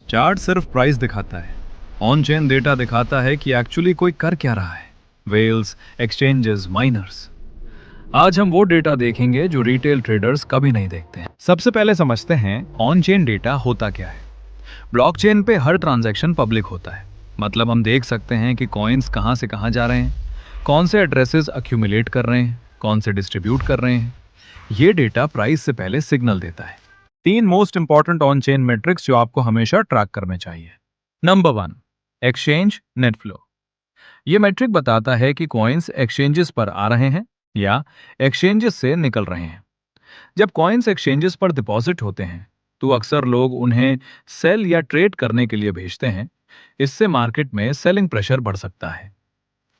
Chart सिर्फ price दिखाता है, ऑन चेन डेटा दिखाता है कि एक्चुअली कोई कर क्या रहा है। Whales, exchanges, miners. आज हम वो डेटा देखेंगे जो रिटेल ट्रेडर्स कभी नहीं देखते हैं। सबसे पहले समझते हैं ऑन चेन डेटा होता क्या है। ब्लॉकचेन पे हर ट्रांजैक्शन पब्लिक होता है, मतलब हम देख सकते हैं कि कॉइन्स कहां से कहां जा रहे हैं, कौन से एड्रेसेस अक्यूमुलेट कर रहे हैं, कौन से डिस्ट्रीब्यूट कर रहे हैं। ये डेटा प्राइस से पहले सिग्नल देता है। तीन most important on chain matrix जो आपको हमेशा ट्रैक करने चाहिए। Number 1, exchange net flow. ये मैट्रिक बताता है कि कॉइन्स एक्सचेंजेस पर आ रहे हैं या एक्सचेंजेस से निकल रहे हैं। जब कॉइन्स एक्सचेंजेस पर डिपॉजिट होते हैं तो अक्सर लोग उन्हें सेल या ट्रेड करने के लिए भेजते हैं। इससे मार्केट में सेलिंग प्रेशर बढ़ सकता है।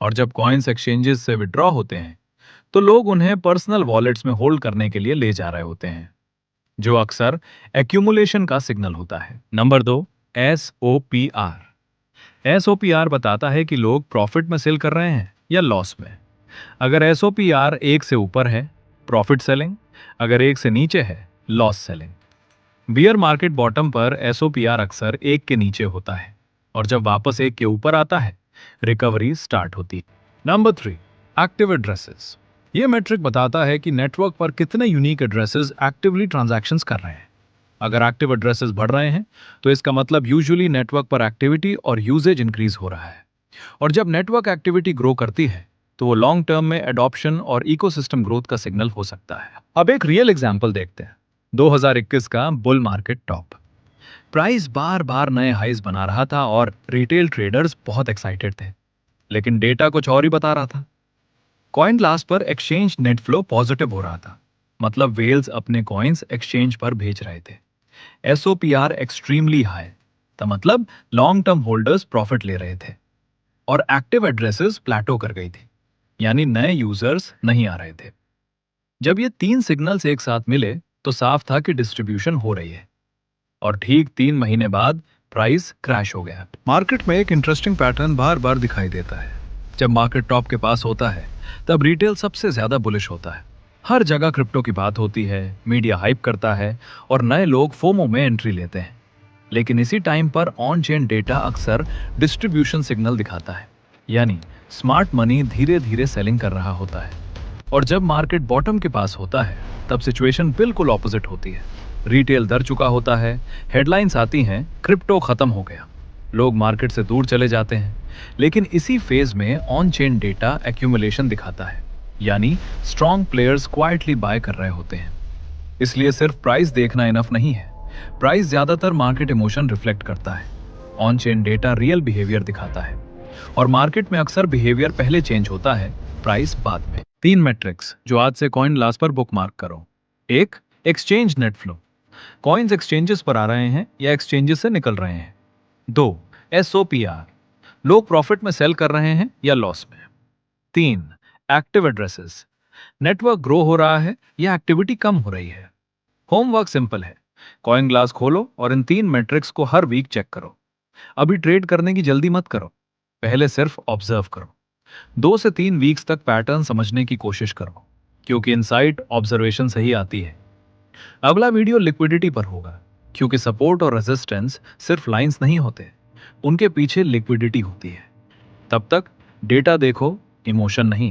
और जब कॉइन्स एक्सचेंजेस से विड्रॉ होते हैं तो लोग उन्हें पर्सनल वॉलेट्स में होल्ड करने के लिए ले जा रहे होते हैं, जो अक्सर एक्यूमुलेशन का सिग्नल होता है। Number 2, SOPR। SOPR बताता है कि लोग प्रॉफिट में सेल कर रहे हैं या लॉस में। अगर SOPR 1 से ऊपर है, प्रॉफिट सेलिंग। अगर 1 से नीचे है, loss selling. Beer market bottom पर SOPR अक्सर 1 के नीचे होता है और जब वापस 1 के ऊपर आता है, रिकवरी स्टार्ट होती है। Number 3, active addresses. यह मैट्रिक बताता है कि नेटवर्क पर कितने यूनिक एड्रेसेस एक्टिवली ट्रांजैक्शंस कर रहे हैं। अगर एक्टिव एड्रेसेस बढ़ रहे हैं तो इसका मतलब यूजुअली नेटवर्क पर एक्टिविटी और यूजेज इंक्रीज हो रहा है। और जब नेटवर्क एक्टिविटी ग्रो करती है तो वो लॉन्ग टर्म में एडॉप्शन और इकोसिस्टम ग्रोथ का सिग्नल हो सकता है। अब एक रियल एग्जांपल देखते हैं। 2021 का बुल मार्केट टॉप। प्राइस बार बार नए हाइज बना रहा था और रिटेल ट्रेडर्स बहुत एक्साइटेड थे, लेकिन डेटा कुछ और ही बता रहा था। कॉइन ग्लास पर एक्सचेंज नेट फ्लो पॉजिटिव हो रहा था, मतलब वेल्स अपने कॉइन्स एक्सचेंज पर भेज रहे थे। SOPR एक्सट्रीमली हाई था, मतलब लॉन्ग टर्म होल्डर्स प्रॉफिट ले रहे थे। और एक्टिव एड्रेसेस प्लेटो कर गई थी, यानी नए यूजर्स नहीं आ रहे थे। जब ये तीन सिग्नल्स एक साथ मिले तो साफ था कि डिस्ट्रीब्यूशन हो रही है। और ठीक 3 महीने बाद प्राइस क्रैश हो गया। मार्केट में एक इंटरेस्टिंग पैटर्न बार बार दिखाई देता है। जब मार्केट टॉप के पास होता है तब रिटेल सबसे ज्यादा बुलिश होता है। हर जगह क्रिप्टो की बात होती है, मीडिया हाइप करता है और नए लोग फोमो में एंट्री लेते हैं। लेकिन इसी टाइम पर ऑन चेन डेटा अक्सर डिस्ट्रीब्यूशन सिग्नल दिखाता है, यानी स्मार्ट मनी धीरे धीरे सेलिंग कर रहा होता है। और जब मार्केट बॉटम के पास होता है तब सिचुएशन बिल्कुल ऑपोजिट होती है। रिटेल दर चुका होता है, हेडलाइंस आती हैं, क्रिप्टो खत्म हो गया, लोग मार्केट से दूर चले जाते हैं। लेकिन इसी फेज में ऑन चेन डेटा एक्यूमुलेशन दिखाता है, यानी स्ट्रॉन्ग प्लेयर्स क्वाइटली बाय कर रहे होते हैं। इसलिए सिर्फ प्राइस देखना इनफ नहीं है। प्राइस ज्यादातर मार्केट इमोशन रिफ्लेक्ट करता है। On chain data real behaviour दिखाता है और मार्केट में अक्सर बिहेवियर पहले चेंज होता है, प्राइस बाद में। 3 मैट्रिक्स जो आज से कॉइन ग्लास पर बुकमार्क करो। 1, exchange net flow. Coins exchanges पर आ रहे हैं या एक्सचेंजेस से निकल रहे हैं। 2, SOPR। लोग प्रॉफिट में सेल कर रहे हैं या लॉस में। 3, एक्टिव एड्रेसेस। नेटवर्क ग्रो हो रहा है या एक्टिविटी कम हो रही है। होमवर्क सिंपल है, कॉइन ग्लास खोलो और इन 3 मैट्रिक्स को हर वीक चेक करो। अभी ट्रेड करने की जल्दी मत करो, पहले सिर्फ ऑब्जर्व करो। 2 से 3 वीक्स तक पैटर्न समझने की कोशिश करो, क्योंकि इनसाइट ऑब्जर्वेशन से ही आती है। अगला वीडियो लिक्विडिटी पर होगा, क्योंकि सपोर्ट और रेजिस्टेंस सिर्फ लाइंस नहीं होते, उनके पीछे लिक्विडिटी होती है। तब तक डेटा देखो, इमोशन नहीं।